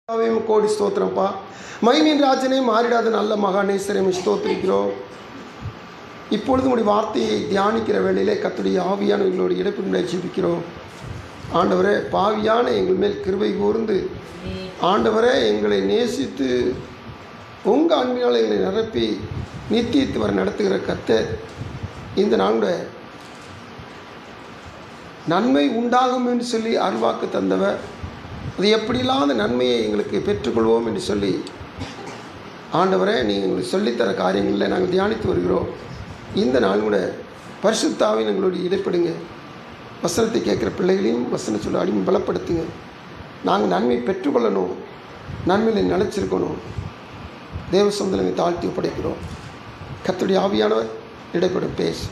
கோடி ஸ்தோத்திரம்ப்பா. மகிமையின் ராஜனே, மாறிடாத நல்ல மகாநேசரே, ஸ்தோத்திரிக்கிறோம். இப்பொழுது உடைய வார்த்தையை தியானிக்கிற வேளையிலே கர்த்தருடைய ஆவியான எங்களோட இடைப்பின்மை ஜெபிக்கிறோம். ஆண்டவரே, பாவியான எங்கள் மேல் கிருபை கூர்ந்து ஆண்டவரே எங்களை நேசித்து உங்கள் அன்பினால் எங்களை நிரப்பி நித்தியத்து வர நடத்துகிற கர்த்தர், இந்த நாளுடைய நன்மை உண்டாகும் என்று சொல்லி அருள்வாக்கு தந்தவர், அது எப்படிலாம் அந்த நன்மையை எங்களுக்கு பெற்றுக்கொள்வோம் என்று சொல்லி ஆண்டவரே நீங்கள் எங்களுக்கு சொல்லித்தர காரியங்களில் நாங்கள் தியானித்து வருகிறோம். இந்த நாள் கூட பரிசுத்தாவின் எங்களுடைய இடைப்படுங்க. வசனத்தை கேட்குற பிள்ளைகளையும் வசனம் சொல்ல அடிமை பலப்படுத்துங்க. நாங்கள் நன்மை பெற்றுக்கொள்ளணும், நன்மையில் நினச்சிருக்கணும். தேவ சொந்தங்களை தாழ்த்தி ஒப்படைக்கிறோம். கர்த்தருடைய ஆவியானவர் இடைப்படும் பேசு.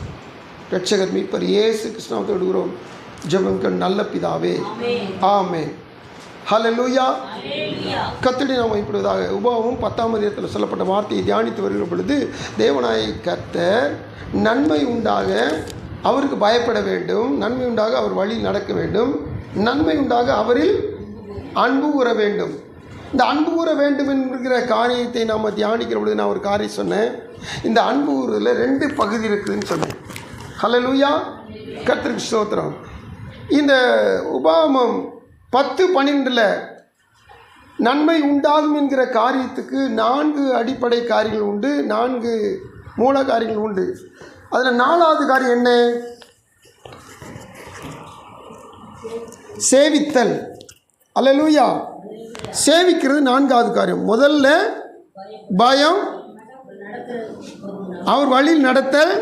இரட்சகர் மீட்பர் இயேசு கிறிஸ்துவை விடுகிறோம் ஜெபங்கள் நல்ல பிதாவே, ஆமென். ஹல்லேலூயா. கர்த்தருடைய நாமம் இப்படிவதாக உபாகமம் 10ஆம் அதிகாரத்தில் சொல்லப்பட்ட வார்த்தையை தியானித்து வருகிற பொழுது, தேவனாய் கர்த்தர் நன்மை உண்டாக அவருக்கு பயப்பட வேண்டும், நன்மை உண்டாக அவர் வழி நடக்க வேண்டும், நன்மை உண்டாக அவரில் அன்பு கூற வேண்டும். இந்த அன்பு கூற வேண்டும் என்கிற காரியத்தை நாம் தியானிக்கிற பொழுது நான் ஒரு காரியம் சொன்னேன். இந்த அன்பு கூறுதல 2 பகுதி இருக்குதுன்னு சொன்னேன். ஹல்லேலூயா. கர்த்தருக்கு ஸ்தோத்திரம். இந்த உபாகமம் 10:12 நன்மை உண்டாகும் என்கிற காரியத்துக்கு 4 அடிப்படை காரியங்கள் உண்டு, 4 மூல காரியங்கள் உண்டு. அதில் 4வது காரியம் என்ன? சேவித்தல். அல்லேலூயா. சேவிக்கிறது 4வது காரியம். முதல்ல பயம், அவர் வழியில் நடத்தல்,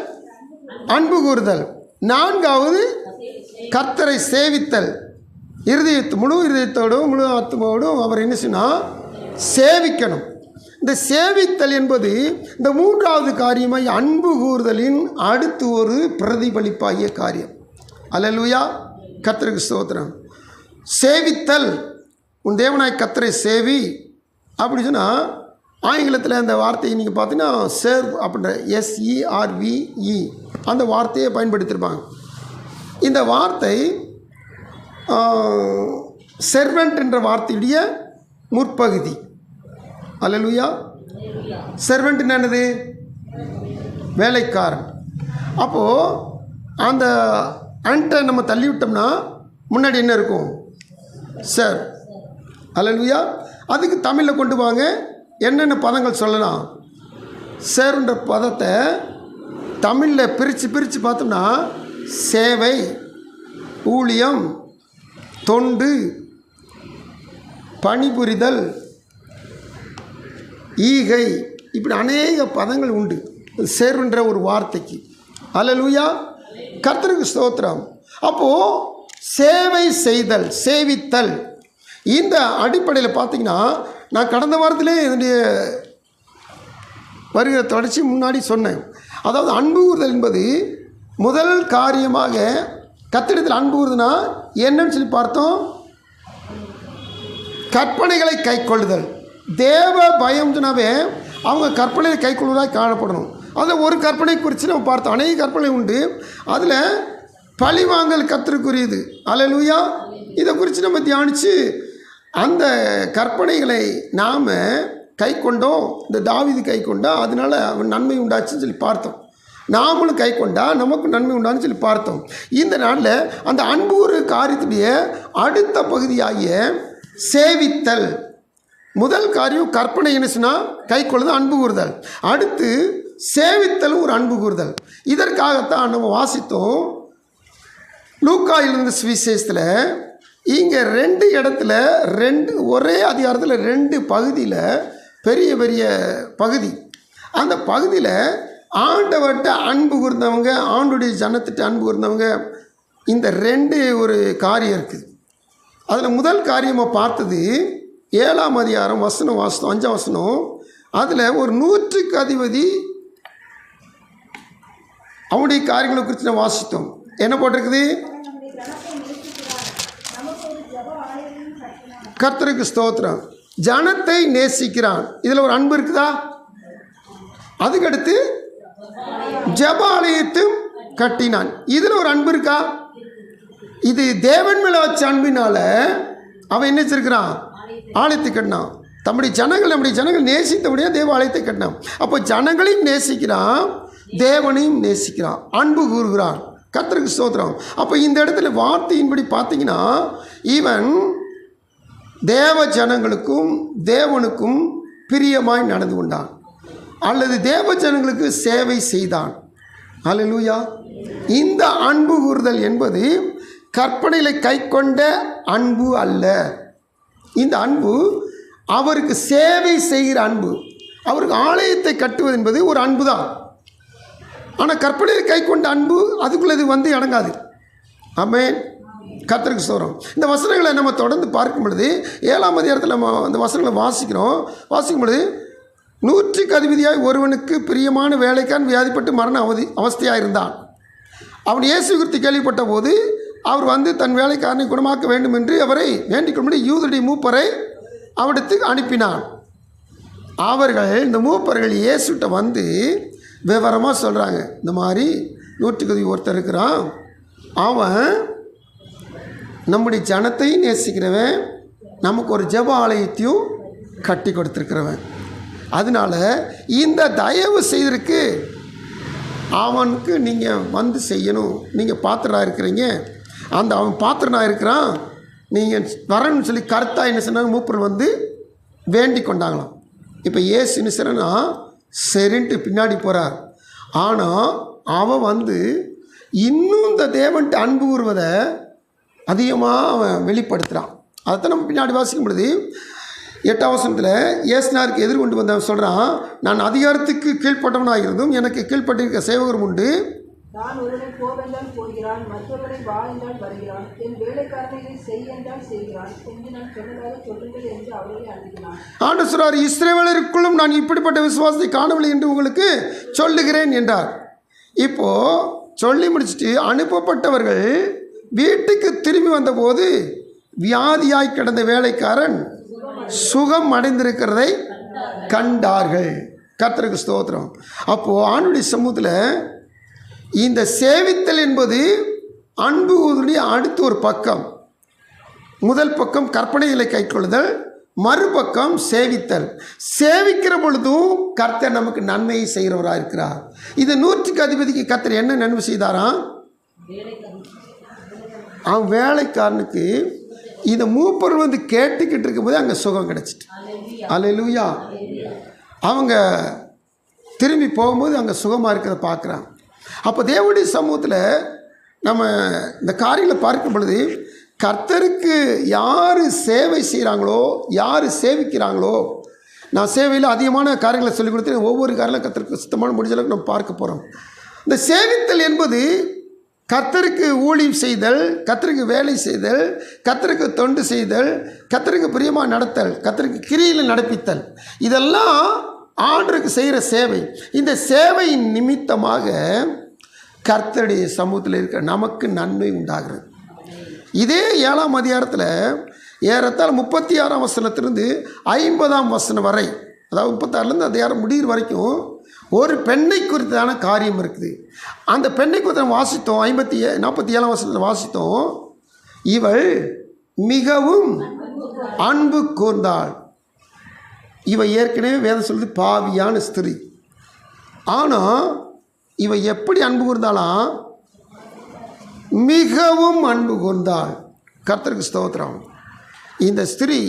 அன்பு கூறுதல். 4வது கர்த்தரை சேவித்தல். முழு இருதயத்தோடும் முழு ஆத்மாவோடும் அவர் என்ன செய்யணும்? சேவிக்கணும். இந்த சேவித்தல் என்பது இந்த 3வது காரியமாய் அன்பு கூறுதலின் அடுத்து ஒரு பிரதிபலிப்பாகிய காரியம். அல்லேலூயா. கர்த்தருக்கு ஸ்தோத்திரம். சேவித்தல், உன் தேவனாய் கர்த்தரை சேவி அப்படி சொன்னால், ஆங்கிலத்தில் அந்த வார்த்தையை நீங்கள் பார்த்தீங்கன்னா சர்வ் அப்படின்ற SERVE அந்த வார்த்தையை பயன்படுத்தியிருப்பாங்க. இந்த வார்த்தை செர்வெண்ட் என்ற வார்த்தையுடைய முற்பகுதி. அல்லேலூயா. செர்வெண்ட் என்னது? வேலைக்காரன். அப்போது அந்த அண்டை நம்ம தள்ளி விட்டோம்னா முன்னாடி என்ன இருக்கும்? சார். அல்லேலூயா. அதுக்கு தமிழில் கொண்டு வாங்க, என்னென்ன பதங்கள் சொல்லலாம்? சேர்ன்ற பதத்தை தமிழில் பிரித்து பார்த்தோம்னா சேவை, ஊழியம், தொண்டு, பணிபுரிதல், ஈகை, இப்படி அநேக பதங்கள் உண்டு சேர்ன்ற ஒரு வார்த்தைக்கு. அல்லேலூயா. கர்த்தருக்கு ஸ்தோத்திரம். அப்போது சேவை செய்தல், சேவித்தல், இந்த அடிப்படையில் பார்த்திங்கன்னா, நான் கடந்த வாரத்திலே என்னுடைய வருகிற தொடர்ச்சி முன்னாடி சொன்னேன். அதாவது அன்பு கூறுதல் என்பது முதல் காரியமாக கர்த்தரிடத்தில் அன்பு கூறுதுன்னா என்னன்னு சொல்லி பார்த்தோம். கற்பனைகளை கை கொள்ளுதல். தேவ பயம் சொன்னாவே அவங்க கற்பனையை கை கொள்வதாக காணப்படணும். அதில் ஒரு கற்பனை குறித்து நம்ம பார்த்தோம். அநேக கற்பனை உண்டு. அதில் பழிவாங்கல் கர்த்தருக்குரியது. அல்லேலூயா. இதை குறித்து நம்ம தியானித்து அந்த கற்பனைகளை நாம் கை கொண்டோம். இந்த தாவீது கை கொண்டா அதனால் அவன் நன்மை உண்டாச்சுன்னு சொல்லி பார்த்தோம். நாமளும் கை கொண்டா நமக்கு நன்மை உண்டான்னு சொல்லி பார்த்தோம். இந்த நாளில் அந்த அன்பு ஒரு காரியத்துடைய அடுத்த பகுதியாகிய சேவித்தல். முதல் காரியம் கற்பனை என்ன சொன்னால் கை கொள்ளுது, அன்பு கூறுதல். அடுத்து சேவித்தலும் ஒரு அன்பு கூறுதல். இதற்காகத்தான் நம்ம வாசித்தோம் லூக்கா எழுதின சுவிசேஷத்தில். இங்கே 2 இடத்துல ஒரே அதிகாரத்தில் 2 பகுதியில் பெரிய பெரிய பகுதி. அந்த பகுதியில் ஆண்டவர்கிட்ட அன்பு கூர்ந்தவங்க, ஆண்டுடைய ஜனத்திட்ட அன்பு கூர்ந்தவங்க, இந்த 2 ஒரு காரியம் இருக்குது. அதில் முதல் காரியமாக பார்த்தது 7ஆம் அதிகாரம் வசனம் வாசனம் 5ஆம் வசனம். அதில் ஒரு 100க்கு அதிபதி அவனுடைய காரியங்களை குறித்து நான் வாசித்தோம். என்ன போட்டிருக்குது? கர்த்தருக்கு ஸ்தோத்திரம். ஜனத்தை நேசிக்கிறான். இதில் ஒரு அன்பு இருக்குதா? அதுக்கடுத்து ஜெபாலயத்தையும் கட்டினான். இதில் ஒரு அன்பு இருக்கா? இது தேவன் மேலே வச்ச அன்பினால் அவன் என்ன வச்சிருக்கிறான்? ஆலயத்தை கட்டினான். நம்முடைய ஜனங்கள் நேசித்தபடியே தேவ ஆலயத்தை கட்டினான். அப்போ ஜனங்களையும் நேசிக்கிறான், தேவனையும் நேசிக்கிறான், அன்பு கூறுகிறான். கர்த்தருக்கு ஸ்தோத்திரம். அப்போ இந்த இடத்துல வார்த்தையின்படி பார்த்தீங்கன்னா இவன் தேவ ஜனங்களுக்கும் தேவனுக்கும் பிரியமாய் நடந்து கொண்டான், அல்லது தேவ ஜனங்களுக்கு சேவை செய்தான். அல்லேலூயா. இந்த அன்பு கூறுதல் என்பது கற்பனைகளை கை கொண்ட அன்பு அல்ல. இந்த அன்பு அவருக்கு சேவை செய்கிற அன்பு. அவருக்கு ஆலயத்தை கட்டுவது என்பது ஒரு அன்பு தான். ஆனால் கற்பனையை கை கொண்ட அன்பு அதுக்குள்ளே இது வந்து அடங்காது. ஆமென். கர்த்தருக்கு ஸ்தோத்திரம். இந்த வசனங்களை நம்ம தொடர்ந்து பார்க்கும் பொழுது 7ஆம் அதிகாரத்தில் நம்ம அந்த வசனங்களை வாசிக்கும் பொழுது 100க்கு அதிபதியாய் ஒருவனுக்கு பிரியமான வேலைக்கான் வியாதிப்பட்டு மரண அவஸ்தையாக இருந்தான். அவன் இயேசு குறித்து கேள்விப்பட்ட போது அவர் வந்து தன் வேலைக்காரனை குணமாக்க வேண்டும் என்று அவரை வேண்டிக் கொள்ளும்படி யூதருடைய மூப்பரை அவரிடத்துக்கு அனுப்பினான். இந்த மூப்பர்கள் இயேசுகிட்ட வந்து விவரமாக சொல்கிறாங்க, இந்த மாதிரி 100க்கு அதிபதி ஒருத்தர் இருக்கிறான், அவன் நம்முடைய ஜனத்தையும் நேசிக்கிறவன், நமக்கு ஒரு ஜெப ஆலயத்தையும் கட்டி கொடுத்துருக்கிறவன். அதனால் இந்த தயவு செய்திருக்கு அவனுக்கு நீங்கள் வந்து செய்யணும். நீங்கள் பாத்திரனாக இருக்கிறீங்க, அவன் பாத்திரனாக இருக்கிறான், நீங்கள் வரணும்னு சொல்லி கருத்தாக என்ன சொன்னாங்க, மூப்பர் வந்து வேண்டி கொண்டாங்களாம். இப்போ ஏசு என்ன சொன்னா சரின்ட்டு பின்னாடி போகிறார். ஆனால் அவன் வந்து இன்னும் இந்த தேவன்ட்டு அன்பு கூறுவதை அதிகமாக அவன் வெளிப்படுத்துகிறான். அதைத்தான் நம்ம பின்னாடி வாசிக்கும் பொழுது 8ஆம் வசனத்தில் ஏசுநாருக்கு எதிர்கொண்டு வந்தவன் சொல்கிறான், நான் அதிகாரத்துக்கு கீழ்ப்பட்டவனாக இருந்தும் எனக்கு கீழ்ப்பட்டிருக்க சேவகரும் உண்டு. நான் ஒருவனை போவென்றால் போகிறான், மற்றவனை வா என்றால் வருகிறான், என் வேலைக்காரனை செய் என்றால் செய்கிறான் என்று நான் சொன்னதாக சொல்லுங்கள் என்று அவர்களை அனுப்பினான். ஆண்டவர் சொல்றார், இஸ்ரவேலருக்குள்ளும் நான் இப்படிப்பட்ட விசுவாசத்தை காணவில்லை என்று உங்களுக்கு சொல்லுகிறேன் என்றார். இப்போது சொல்லி முடிச்சுட்டு அனுப்பப்பட்டவர்கள் வீட்டுக்கு திரும்பி வந்தபோது வியாதியாய் கிடந்த வேலைக்காரன் சுகம் அடைந்திருக்கிறதை கண்டார்கள். கர்த்தருக்கு ஸ்தோத்திரம். அப்போது ஆண்டவருடைய சமூகத்தில் இந்த சேவித்தல் என்பது அன்பு கூறுதலுடைய அடுத்த ஒரு பக்கம். முதல் பக்கம் கற்பனைகளை கைக்கொள்ளுதல், மறுபக்கம் சேவித்தல். சேவிக்கிற பொழுதும் கர்த்தர் நமக்கு நன்மையை செய்கிறவராக இருக்கிறார். இது 100க்கு அதிபதிக்கு கர்த்தர் என்ன நன்மை செய்தாராம், அவன் வேலைக்காரனுக்கு இந்த மூப்பர் வந்து கேட்டுக்கிட்டு இருக்கும்போது அங்கே சுகம் கிடச்சிட்டு. அல்லேலூயா. அவங்க திரும்பி போகும்போது அங்கே சுகமாக இருக்கிறத பார்க்குறாங்க. அப்போ தேவனுடைய சமூகத்தில் நம்ம இந்த காரியங்களை பார்க்கும் பொழுது கர்த்தருக்கு யார் சேவை செய்கிறாங்களோ, யார் சேவிக்கிறாங்களோ, நான் சேவையில் அதிகமான காரியங்களை சொல்லிக் கொடுத்து ஒவ்வொரு காரியம் கர்த்தருக்கு சுத்தமான முடிஞ்ச அளவுக்கு நம்ம பார்க்க போகிறோம். இந்த சேவித்தல் என்பது கர்த்தருக்கு ஊழியம் செய்தல், கர்த்தருக்கு வேலை செய்தல், கர்த்தருக்கு தொண்டு செய்தல், கர்த்தருக்கு பிரியமாக நடத்தல், கர்த்தருக்கு கிரியில் நடப்பித்தல், இதெல்லாம் ஆண்டவருக்கு செய்கிற சேவை. இந்த சேவையின் நிமித்தமாக கர்த்தருடைய சமூகத்தில் இருக்கிற நமக்கு நன்மை உண்டாகிறது. இதே 7ஆம் அதிகாரத்தில் ஏறத்தாழ 36ஆம் வசனத்திலிருந்து 50ஆம் வசனம் வரை, அதாவது 36லேருந்து அதிகாரம் முடிகிற வரைக்கும் ஒரு பெண்ணை குறித்ததான காரியம் இருக்குது. அந்த பெண்ணை குறித்த வாசித்தோம். 47ஆம் வசனத்தில் வாசித்தோம், இவள் மிகவும் அன்பு கூர்ந்தாள். இவ ஏற்கனவே வேதம் சொல்லுது பாவியான ஸ்திரீ. ஆனால் இவ எப்படி அன்பு கூர்ந்தாலாம், மிகவும் அன்பு கூர்ந்தாள். கர்த்தருக்கு ஸ்தோத்திரம். இந்த ஸ்திரீ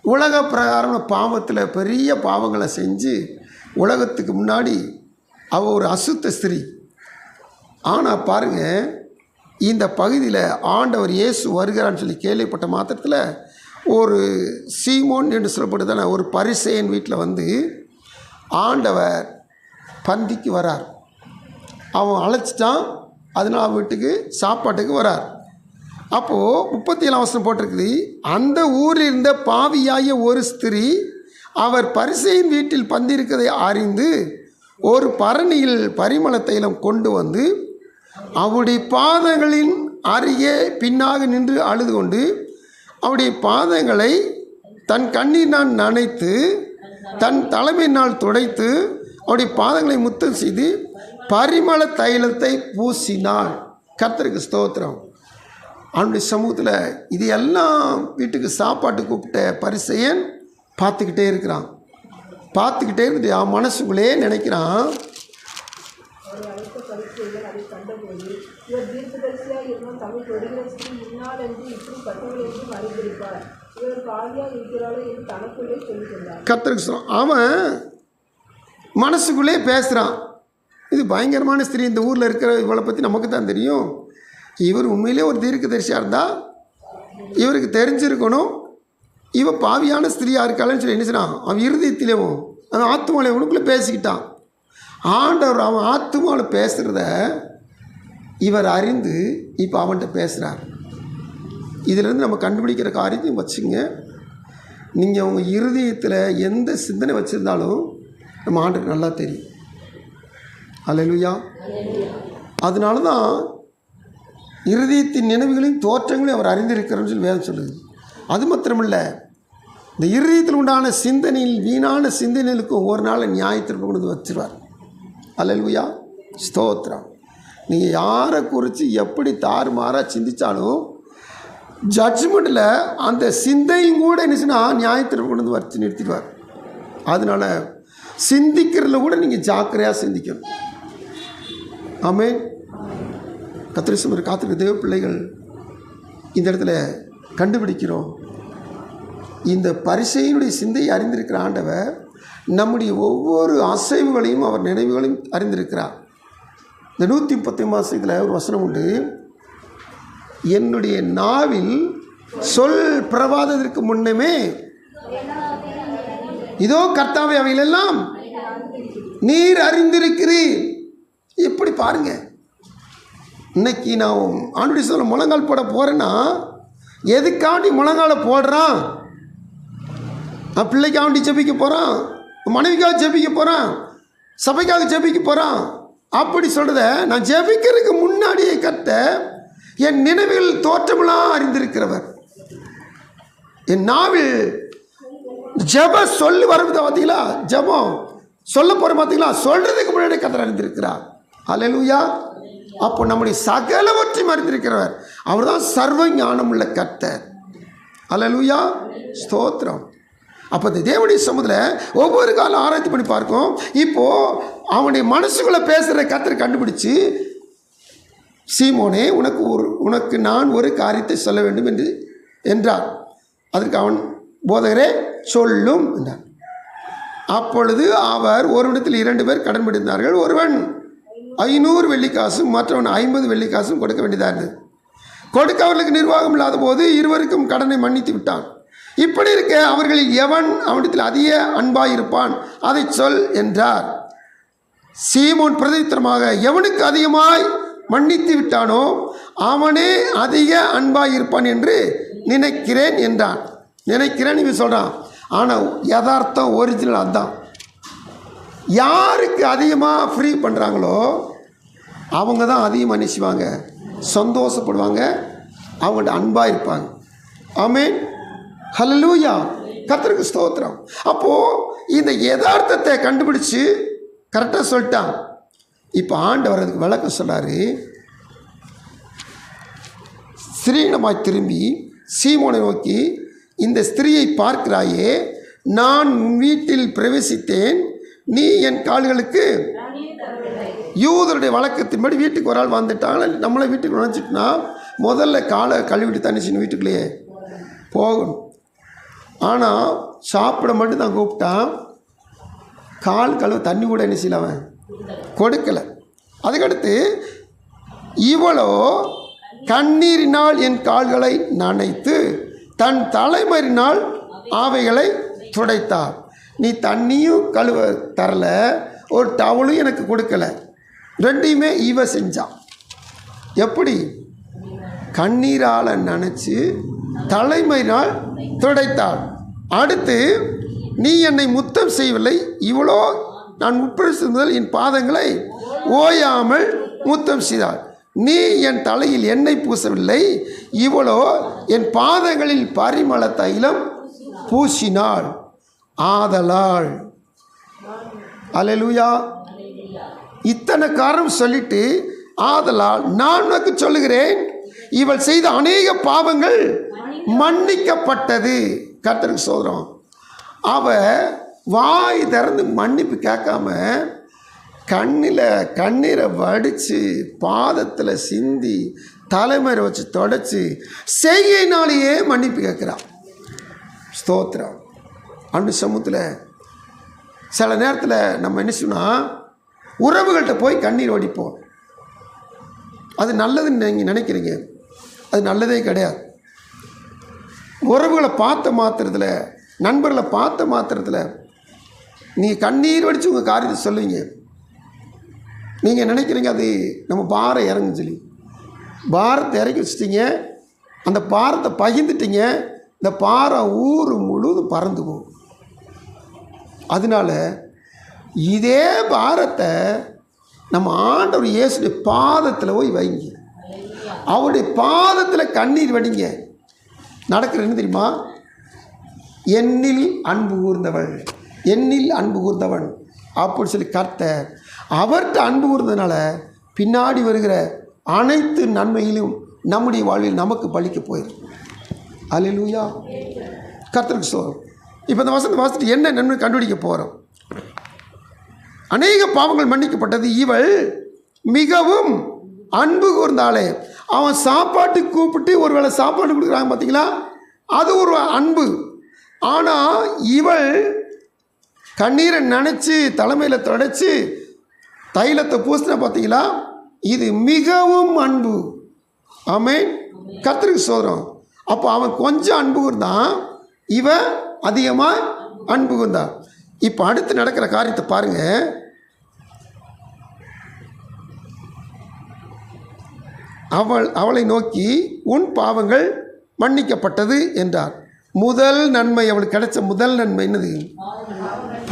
உலக பிரகாரம் பாவத்தில் பெரிய பாவங்களை செஞ்சு உலகத்துக்கு முன்னாடி அவள் ஒரு அசுத்த ஸ்திரீ. ஆனால் பாருங்கள், இந்த பகுதியில் ஆண்டவர் இயேசு வருகிறான்னு சொல்லி கேள்விப்பட்ட மாத்திரத்தில் ஒரு சீமோன் என்று சொல்லப்படுதான ஒரு பரிசேயன் வீட்டில் வந்து ஆண்டவர் பந்திக்கு வரார். அவன் அழைச்சிட்டான், அதனால் அவன் வீட்டுக்கு சாப்பாட்டுக்கு வரார். அப்போது 37ஆம் வசனம் போட்டிருக்குது, அந்த ஊரில் இருந்த பாவியாய ஒரு ஸ்திரீ அவர் பரிசேயன் வீட்டில் பந்திருக்கிறதை அறிந்து ஒரு பரணியில் பரிமள தைலம் கொண்டு வந்து அவருடைய பாதங்களின் அருகே பின்னாக நின்று அழுது கொண்டு அவருடைய பாதங்களை தன் கண்ணீரினால் நனைத்து தன் தலைமையினால் துடைத்து அவருடைய பாதங்களை முத்தம் செய்து பரிமள தைலத்தை பூசினாள். கர்த்தருக்கு ஸ்தோத்திரம். அவனுடைய சமூகத்தில் இது எல்லாம் வீட்டுக்கு சாப்பாட்டு கூப்பிட்ட பரிசேயன் பார்த்துக்கிட்டே இருக்கிறான். பார்த்துக்கிட்டே இருந்துட்டு அவன் மனசுக்குள்ளே நினைக்கிறான், அவரை அழைத்த பரிசேயர் அதை கண்டபோது, இவர் தீர்க்கதரிசியாக இருந்தும் தம்மை தொடுகிற ஸ்திரீ இன்னாள் என்று இப்படிப்பட்டவள் என்றும் அறிந்திருப்பார். இவருக்கு ஆவியாக இருக்கிறாளோ என்று தனக்குள்ளே சொல்லிக்கொண்டார். கர்த்தருக்கு சொல்கிறான். அவன் மனசுக்குள்ளே பேசுகிறான், இது பயங்கரமான ஸ்திரீ, இந்த ஊரில் இருக்கிற இவளை பற்றி நமக்கு தான் தெரியும். இவர் உண்மையிலே ஒரு தீர்க்கதரிசியாக இருந்தால் இவருக்கு தெரிஞ்சிருக்கணும், இவ பாவியான ஸ்திரீயாக இருக்காளன்னு சொல்லி என்ன செய்றான், அவன் இருதயத்திலேவும் அவன் ஆத்துமாவில் உனக்குள்ளே பேசிக்கிட்டான். ஆண்டவர் அவன் ஆத்துமாவில் பேசுகிறத இவர் அறிந்து இப்போ அவன்கிட்ட பேசுகிறார். இதிலேருந்து நம்ம கண்டுபிடிக்கிற காரியத்தையும் வச்சுங்க. நீங்கள் உங்கள் இருதயத்தில் எந்த சிந்தனை வச்சுருந்தாலும் நம்ம ஆண்டுக்கு நல்லா தெரியும். அல்லேலூயா. அதனால தான் இருதயத்தின் நினைவுகளையும் தோற்றங்களையும் அவர் அறிந்திருக்கிறார்னு சொல்லி வேதம் சொல்லுது. அது மாத்திரமில்லை, இந்த இருதயத்தில் உண்டான சிந்தனையில் வீணான சிந்தனைகளுக்கும் ஒரு நாள் நியாயத்திற்கு கொண்டு வந்து வச்சிருவார். அல்லேலூயா, ஸ்தோத்திரம். நீங்கள் யாரை குறித்து எப்படி தாறுமாறாக சிந்தித்தாலும் ஜட்ஜ்மெண்ட்டில் அந்த சிந்தையும் கூட என்னச்சுன்னா நியாயத்திற்கு கொண்டு வந்து வச்சு நிறுத்திடுவார். அதனால் சிந்திக்கிறதுல கூட நீங்கள் ஜாக்கிரதையாக சிந்திக்கணும். ஆமென். கத்திரிசமர் காத்திருக்க தேவ பிள்ளைகள், இந்த இடத்துல கண்டுபிடிக்கிறோம், இந்த பரிசேயனுடைய சிந்தையை அறிந்திருக்கிற ஆண்டவர் நம்முடைய ஒவ்வொரு அசைவுகளையும் அவர் நினைவுகளையும் அறிந்திருக்கிறார். இந்த 139 ஒரு வசனம் உண்டு, என்னுடைய நாவில் சொல் பிரவாதத்திற்கு முன்னமே இதோ கர்த்தாவே அவைகளெல்லாம் நீர் அறிந்திருக்கிறீர். எப்படி பாருங்க, இன்னைக்கு நான் ஆண்டுடைய சொல்ல முழங்கால் போட போகிறேன்னா எதுக்காண்டி முழங்கால போடுறான்? நான் பிள்ளைக்காண்டி ஜெபிக்க போகிறான், மனைவிக்காக ஜெபிக்க போகிறான், சபைக்காக ஜெபிக்க போகிறான். அப்படி சொல்கிறத நான் ஜெபிக்கிறதுக்கு முன்னாடியே கட்ட என் நினைவில் தோற்றமெல்லாம் அறிந்திருக்கிறவர். என் நாவில் ஜெப சொல்லி வருது பார்த்தீங்களா, ஜெபம் சொல்ல போகிற பார்த்தீங்களா, சொல்கிறதுக்கு முன்னாடி கத்தர் அறிந்திருக்கிறார். அல்லேலூயா. அப்போ நம்முடைய சகலவற்றையும் அறிந்திருக்கிறவர் அவர் தான் சர்வ ஞானம் உள்ள கர்த்தர். அல்லேலூயா, ஸ்தோத்திரம். அப்போ இந்த தேவனுடைய சமூகத்தில் ஒவ்வொரு காலம் ஆராய்ச்சி பண்ணி பார்க்கும். இப்போது அவனுடைய மனசுக்குள்ளே பேசுகிற கர்த்தர் கண்டுபிடிச்சு, சீமோனே உனக்கு நான் ஒரு காரியத்தை சொல்ல வேண்டும் என்றார். அதற்கு அவன், போதகரே சொல்லும் என்றார். அப்பொழுது அவர் ஒருவனிடத்தில் 2 பேர் கடன் பட்டிருந்தார்கள். ஒருவன் 500 வெள்ளிக்காசும் மற்றவன் 50 வெள்ளிக்காசும் கொடுக்க வேண்டியதாக இருந்தது. கொடுக்க அவர்களுக்கு நிர்வாகம் இல்லாத போது இருவருக்கும் கடனை மன்னித்து விட்டான். இப்படி இருக்க அவர்களில் எவன் அவனிடத்தில் அதிக அன்பாயிருப்பான், அதை சொல் என்றார். சீமோன் பிரதித்திரமாக, எவனுக்கு அதிகமாய் மன்னித்து விட்டானோ அவனே அதிக அன்பாயிருப்பான் என்று நினைக்கிறேன் என்றான். நினைக்கிறேன் இவன் சொல்கிறான், ஆனால் யதார்த்தம் ஒரிஜினல் அதுதான். யாருக்கு அதிகமாக ஃப்ரீ பண்ணுறாங்களோ அவங்க தான் அதிகமாக நினைச்சுவாங்க, சந்தோஷப்படுவாங்க, அவங்கள்ட்ட அன்பாக இருப்பாங்க. ஆமென். ஹல்லேலூயா. கர்த்தருக்கு ஸ்தோத்திரம். அப்போது இந்த யதார்த்தத்தை கண்டுபிடிச்சு கரெக்டாக சொல்லிட்டான். இப்போ ஆண்டவர் அதுக்கு விளக்கம் சொன்னார். ஸ்திரீனமாய் திரும்பி சீமோனை நோக்கி, இந்த ஸ்திரீயை பார்க்கிறாயே, நான் வீட்டில் பிரவேசித்தேன், நீ என் கால்களுக்கு, யூதருடைய வழக்கத்தின்படி வீட்டுக்கு ஒரு ஆள் வந்துட்டாங்க, நம்மளை வீட்டுக்கு நினச்சிட்டுனா முதல்ல காலை கழுவிட்டு தனிச்சின்னு வீட்டுக்குள்ளேயே போகணும். ஆனால் சாப்பிட மட்டும் தான் கூப்பிட்டான், கால் கழுவ தண்ணி கூட என்ன செய்யல அவன் கொடுக்கலை. அதுக்கடுத்து இவளோ கண்ணீரினால் என் கால்களை நனைத்து தன் தலைமறினால் அவைகளை துடைத்தார். நீ தண்ணியும் கழுவ தரல, ஒரு டவலும் எனக்கு கொடுக்கலை, ரெண்டையுமே இவ செஞ்சான். எப்படி? கண்ணீரால் நனைச்சு தலைமறினால் துடைத்தாள். அடுத்து, நீ என்னை முத்தம் செய்யவில்லை, இவளோ நான் உட்பிரவேசித்தது முதல் என் பாதங்களை ஓயாமல் முத்தம் செய்தாள். நீ என் தலையில் எண்ணெய் பூசவில்லை, இவளோ என் பாதங்களில் பரிமள தைலம் பூசினாள். ஆதலால், அல்லேலூயா, இத்தனை காரணம் சொல்லிட்டு, ஆதலால் நான் உனக்கு சொல்லுகிறேன், இவள் செய்த அநேக பாவங்கள் மன்னிக்கப்பட்டது. கர்த்தருக்கு சோதரம். அவ வாய் திறந்து மன்னிப்பு கேட்காம கண்ணீரை வடித்து பாதத்தில் சிந்தி தலைமையை வச்சு தொடச்சி செய்கையினாலேயே மன்னிப்பு கேட்குறான். ஸ்தோத்திரம். அன்று சமூகத்தில் சில நேரத்தில் நம்ம என்ன சொன்னால் உறவுகள்கிட்ட போய் கண்ணீர் வடிப்போம். அது நல்லதுன்னு நீங்கள் நினைக்கிறீங்க, அது நல்லதே கிடையாது. உறவுகளை பார்த்த மாத்திரத்தில், நண்பர்களை பார்த்த மாத்திரத்தில் நீங்கள் கண்ணீர் வடித்து உங்கள் காரியத்தை சொல்லுவீங்க. நீங்கள் நினைக்கிறீங்க அது நம்ம பாரம் இறங்கு சொல்லி. பாரத்தை இறக்கி வச்சிட்டிங்க, அந்த பாரத்தை பகிர்ந்துட்டிங்க, இந்த பாரம் ஊர் முழுவதும் பறந்து போகும். அதனால இதே பாரத்தை நம்ம ஆண்டவர் இயேசுடைய பாதத்தில் போய் வைங்க. அவருடைய பாதத்தில் கண்ணீர் வடிங்க. நடக்கிற என்ன தெரியுமா? என்னில் அன்பு கூர்ந்தவள், என்னில் அன்பு கூர்ந்தவன் அப்படின்னு சொல்லி கர்த்தர் அவர்கிட்ட அன்பு கூர்ந்ததுனால பின்னாடி வருகிற அனைத்து நன்மையிலும் நம்முடைய வாழ்வில் நமக்கு பலிக்க போயிடும். அல்லேலூயா. கர்த்தருக்கு ஸ்தோத்திரம். இப்போ இந்த வசனத்தை வாசிட்டு என்ன நன்மை கண்டுபிடிக்க போகிறோம்? அநேக பாவங்கள் மன்னிக்கப்பட்டது. இவள் மிகவும் அன்பு கூர்ந்தாலே. அவன் சாப்பாட்டுக்கு கூப்பிட்டு ஒரு வேளை சாப்பாடு கொடுக்குறாங்க பார்த்தீங்களா, அது ஒரு அன்பு. ஆனால் இவள் கண்ணீரை நினச்சி தலைமையில் தொடச்சி தைலத்தை பூசின பார்த்தீங்களா, இது மிகவும் அன்பு. ஆமென். கர்த்தருக்கு சோதரம். அப்போ அவன் கொஞ்சம் அன்பு கூர்ந்தான், இவன் அதிகமாக அன்பு கூர்ந்தான். இப்போ அடுத்து நடக்கிற காரியத்தை பாருங்கள். அவளை நோக்கி உன் பாவங்கள் மன்னிக்கப்பட்டது என்றார். முதல் நன்மை, அவளுக்கு கிடைச்ச முதல் நன்மை என்னது?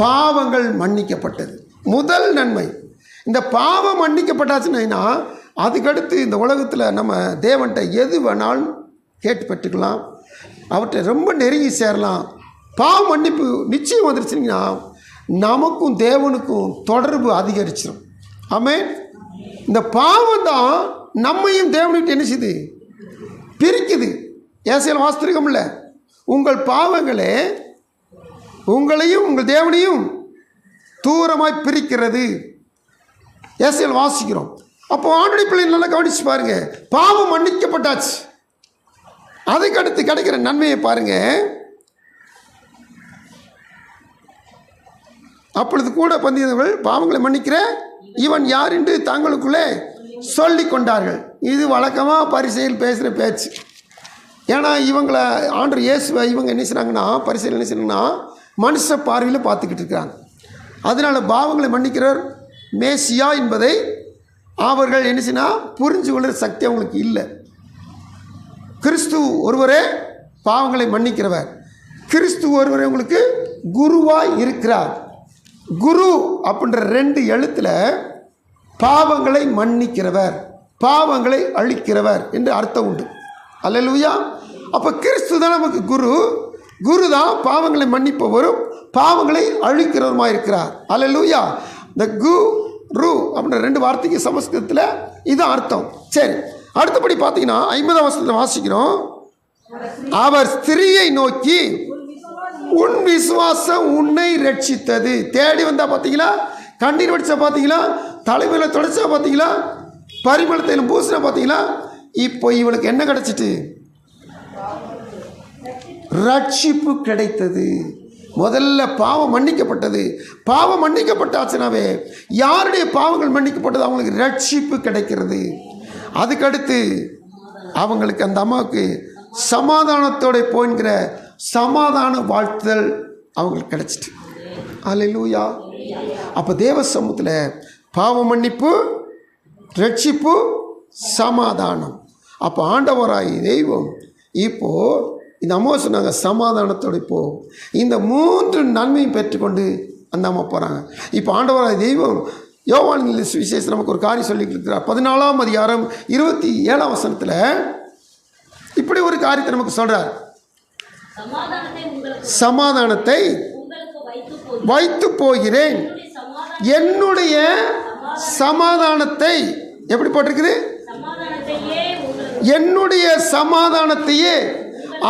பாவங்கள் மன்னிக்கப்பட்டது. முதல் நன்மை. இந்த பாவம் மன்னிக்கப்பட்டாச்சுன்னா அதுக்கடுத்து இந்த உலகத்தில் நம்ம தேவன்கிட்ட எது வேணாலும் கேட்டு பெற்றுக்கலாம், அவர்கிட்ட ரொம்ப நெருங்கி சேரலாம். பாவ மன்னிப்பு நிச்சயம் வந்துருச்சுங்கன்னா நமக்கும் தேவனுக்கும் தொடர்பு அதிகரிச்சிடும். ஆமென். இந்த பாவம் தான் நம்மையும் தேவனுக்கு என்ன செய்யுது? பிரிக்குது. ஏசாயால வாசித்திருக்கோம்ல, உங்கள் பாவங்களே உங்களையும் உங்கள் தேவனையும் தூரமாய் பிரிக்கிறது. ஏசாயால வாசிக்கிறோம். அப்போ ஆண்டுடைய பிள்ளைகள் நல்லா கவனிச்சு பாருங்க. பாவம் மன்னிக்கப்பட்டாச்சு, அதுக்கடுத்து கிடைக்கிற நன்மையை பாருங்க. அப்பொழுது கூட பந்தியவர்கள் பாவங்களை மன்னிக்கிற இவன் யார் என்று தாங்களுக்குள்ளே சொல்லி கொண்டார்கள். இது வழக்கமாக பரிசையில் பேசுகிற பேச்சு. ஏன்னா இவங்களை ஆண்டவர் இயேசுவை இவங்க என்ன செய்கிறாங்கன்னா, பரிசையில் என்ன செய்கிறாங்கன்னா மனுஷ பார்வையில் பார்த்துக்கிட்டு இருக்கிறாங்க. அதனால் பாவங்களை மன்னிக்கிறவர் மேசியா என்பதை அவர்கள் என்ன செய்யனா புரிஞ்சு கொள்கிற சக்தி அவங்களுக்கு இல்லை. கிறிஸ்து ஒருவரே பாவங்களை மன்னிக்கிறவர். கிறிஸ்து ஒருவரே உங்களுக்கு குருவாய் இருக்கிறார். குரு அப்படின்ற 2 எழுத்தில் பாவங்களை மன்னிக்கிறவர், பாவங்களை அழிக்கிறவர் என்று அர்த்தம் உண்டு. அல்லேலூயா. அப்போ கிறிஸ்து தான் நமக்கு குரு. குரு தான் பாவங்களை மன்னிப்பவரும் பாவங்களை அழிக்கிறவருமாக இருக்கிறார். அல்லேலூயா. இந்த குரு அப்படின்ற 2 வார்த்தைக்கு சமஸ்கிருதத்தில் இதுதான் அர்த்தம். சரி, அடுத்தபடி பார்த்தீங்கன்னா 50ஆம் வசனத்தில் வாசிக்கிறோம். அவர் ஸ்திரியை நோக்கி உன் விசுவாசம் உன்னை ரட்சித்தது. தேடி வந்தா பார்த்தீங்களா, கண்ணீர் வடிச்சா பார்த்தீங்களா, தலைமையில் தொடச்சா பார்த்தீங்களா, பரிமளத்தையும் பூசினா பார்த்தீங்களா. இப்போ இவளுக்கு என்ன கிடைச்சிட்டு? ரட்சிப்பு கிடைத்தது. முதல்ல பாவம் மன்னிக்கப்பட்டது. பாவம் மன்னிக்கப்பட்டாச்சுனாவே யாருடைய பாவங்கள் மன்னிக்கப்பட்டது அவங்களுக்கு ரட்சிப்பு கிடைக்கிறது. அதுக்கடுத்து அவங்களுக்கு அந்த அம்மாவுக்கு சமாதானத்தோட போகிற சமாதான வாழ்த்துதல் அவங்களுக்கு கிடைச்சிட்டு. அல்லேலூயா. அப்போ தேவ சமூகத்தில் பாவ மன்னிப்பு, ரட்சிப்பு, சமாதானம். அப்போ ஆண்டவராய் தெய்வம் இப்போது இந்த அம்மா சொன்னாங்க சமாதானத்தோடு போ. இந்த 3 நன்மையும் பெற்றுக்கொண்டு அந்த அம்மா போகிறாங்க. இப்போ ஆண்டவராய் தெய்வம் யோவான் சுவிசேஷம் நமக்கு ஒரு காரியம் சொல்லி கொடுக்குறார். 14ஆம் அதிகாரம் 27ஆம் வசனத்தில் இப்படி ஒரு காரியத்தை நமக்கு சொல்கிறார். சமாதானத்தை வைத்து போகிறேன், என்னுடைய சமாதானத்தை எப்படி போட்டிருக்குது? என்னுடைய சமாதானத்தையே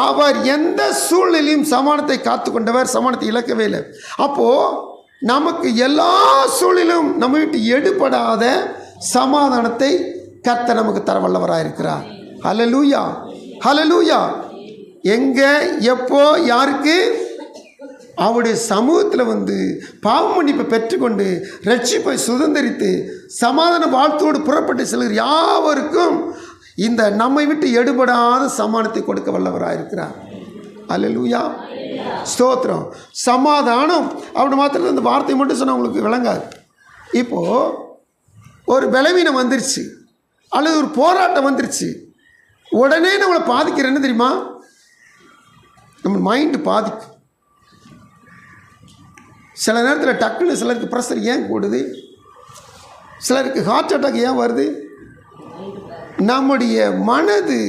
அவர் எந்த சூழ்நிலையும் சமாதானத்தை காத்து கொண்டவர், சமாதானத்தை இழக்கவே இல்லை. அப்போது நமக்கு எல்லா சூழ்நிலும் நம்ம விட்டு எடுபடாத சமாதானத்தை கர்த்தர் நமக்கு தர வல்லவராக இருக்கிறார். ஹல்லேலூயா, ஹல்லேலூயா. எங்கே, எப்போ, யாருக்கு? அவருடைய சமூகத்தில் வந்து பாவ மன்னிப்பை பெற்றுக்கொண்டு ரட்சிப்பை சுதந்திரித்து சமாதான வாழ்த்தோடு புறப்பட்டு செல்கிற யாவருக்கும் இந்த நம்மை விட்டு எடுபடாத சமாதானத்தை கொடுக்க வல்லவராக இருக்கிறார். அல்லேலூயா, ஸ்தோத்திரம். சமாதானம் அப்படி மாத்திரம் இந்த வார்த்தை மட்டும் சொன்னால் உங்களுக்கு விளங்காது. இப்போது ஒரு பலவீனம் வந்துருச்சு அல்லது ஒரு போராட்டம் வந்துருச்சு, உடனே நம்மளை பாதிக்கிற என்ன தெரியுமா? நம்ம மைண்டு பாதிக்கும். சில நேரத்தில் டக்குன்னு சிலருக்கு ப்ரெஷர் ஏன் கூடுது, சிலருக்கு ஹார்ட் அட்டாக் ஏன் வருது? நம்முடைய மனது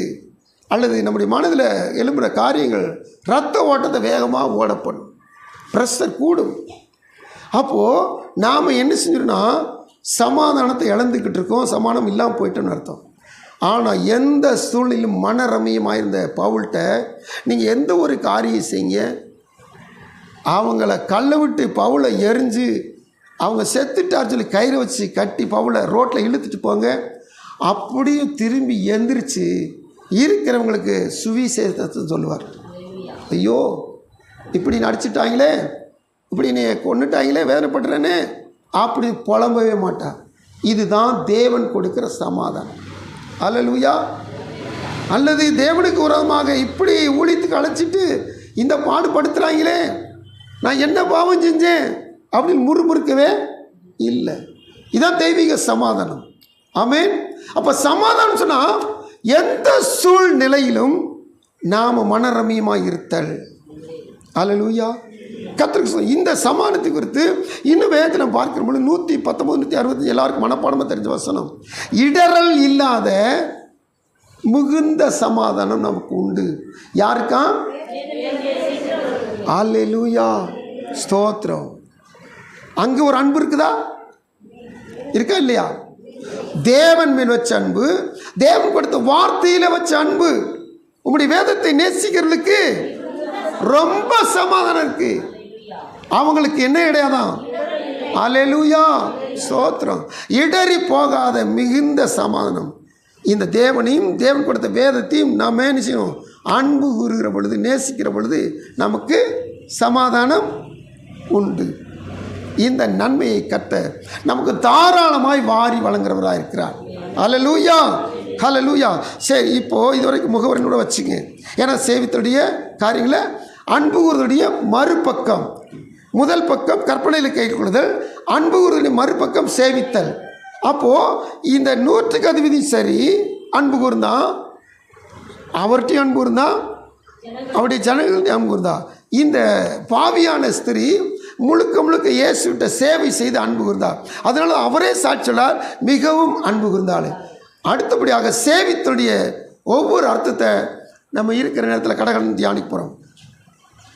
அல்லது நம்முடைய மனதில் எழும்புகிற காரியங்கள் இரத்த ஓட்டத்தை வேகமாக ஓடப்படும், ப்ரெஷர் கூடும். அப்போது நாம் என்ன செஞ்சிடோன்னா சமாதானத்தை இழந்துக்கிட்டு இருக்கோம், சமாதானம் இல்லாமல் போயிட்டோன்னு அர்த்தம். ஆனால் எந்த சூழ்நிலையும் மனரமியமாக இருந்த பவுல்கிட்ட நீங்கள் எந்த ஒரு காரியம் செய்யுங்க, அவங்கள கல்லை விட்டு பவுலை எரிஞ்சு அவங்க செத்துட்டார் சொல்லி கயிறை வச்சு கட்டி பவுலை ரோட்டில் இழுத்துட்டு போங்க, அப்படியும் திரும்பி எந்திரிச்சு இருக்கிறவங்களுக்கு சுவிசேஷத்தை சொல்லுவார். ஐயோ இப்படி நடிச்சிட்டாங்களே, இப்படி நீ கொண்டுட்டாங்களே, வேதனைப்படுறேன்னு அப்படி புலம்பவே மாட்டார். இதுதான் தேவன் கொடுக்குற சமாதானம். அல்லேலூயா. அல்லது தேவனுக்கு விரோதமாக இப்படி ஊழியத்துக்கு அழைச்சிட்டு இந்த பாடுபடுத்துகிறாங்களே, நான் என்ன பாவம் செஞ்சேன் அப்படின்னு முறுமுறுக்கவே இல்லை. இதான் தெய்வீக சமாதானம். ஆமென். அப்போ சமாதானம் சொன்னால் எந்த சூழ்நிலையிலும் நாம் மனரமியமாக இருத்தல். அல்லேலூயா. கர்த்தருக்கு இந்த சமாதானத்தை குறித்து இன்னும் வேதத்தை நம்ம பார்க்கிற பொழுது 119, 160 எல்லாருக்கும் மனப்பாடமாக தெரிஞ்ச வசனம். இடரல் இல்லாத மிகுந்த சமாதானம் நமக்கு உண்டு. யாருக்கா? அல்லேலூயா, ஸ்தோத்திரம். அங்கே ஒரு அன்பு இருக்குதா? இருக்கா இல்லையா? தேவன் மேல் வச்ச அன்பு, தேவன் கொடுத்த வார்த்தையில வச்ச அன்பு, உங்களுடைய வேதத்தை நேசிக்கிறதுக்கு ரொம்ப சமாதானம் இருக்கு. அவங்களுக்கு என்ன கிடையாதான்? அல்லேலூயா, ஸ்தோத்திரம். இடறி போகாத மிகுந்த சமாதானம். இந்த தேவனையும் தேவன் கொடுத்த வேதத்தையும் நாம் என்ன செய்யணும்? அன்பு கூறுகிற பொழுது, நேசிக்கிற பொழுது நமக்கு சமாதானம் உண்டு. இந்த நன்மையை கட்ட நமக்கு தாராளமாய் வாரி வழங்குறவராக இருக்கிறார். அல்லேலூயா, ஹல்லேலூயா. சரி, இப்போது இதுவரைக்கும் முகவரினோட வச்சுங்க. ஏன்னா சேவித்துடைய காரியங்களை அன்பு கூறுவதுடைய மறுபக்கம், முதல் பக்கம் கற்பனையில் கைக்கொள்ளுதல், அன்பு கூறுவதுடைய மறுபக்கம் சேவித்தல். அப்போது இந்த 100க்கு அதிபதி சரி அன்பு கூர்ந்தான், அவர்கிட்டையும் அன்பு கூர்ந்தான், அவருடைய ஜனங்கள்கிட்ட அன்பு கூர்ந்தான். இந்த பாவியான ஸ்திரீ முழுக்க முழுக்க இயேசுவிட்ட சேவை செய்து அன்பு கூர்ந்தார். அதனால அவரே சாட்சியாளர், மிகவும் அன்பு கூர்ந்தாள். அடுத்தபடியாக சேவித்துடைய ஒவ்வொரு அர்த்தத்தை நம்ம இருக்கிற நேரத்தில் கடகடன் தியானிக்க போகிறோம்.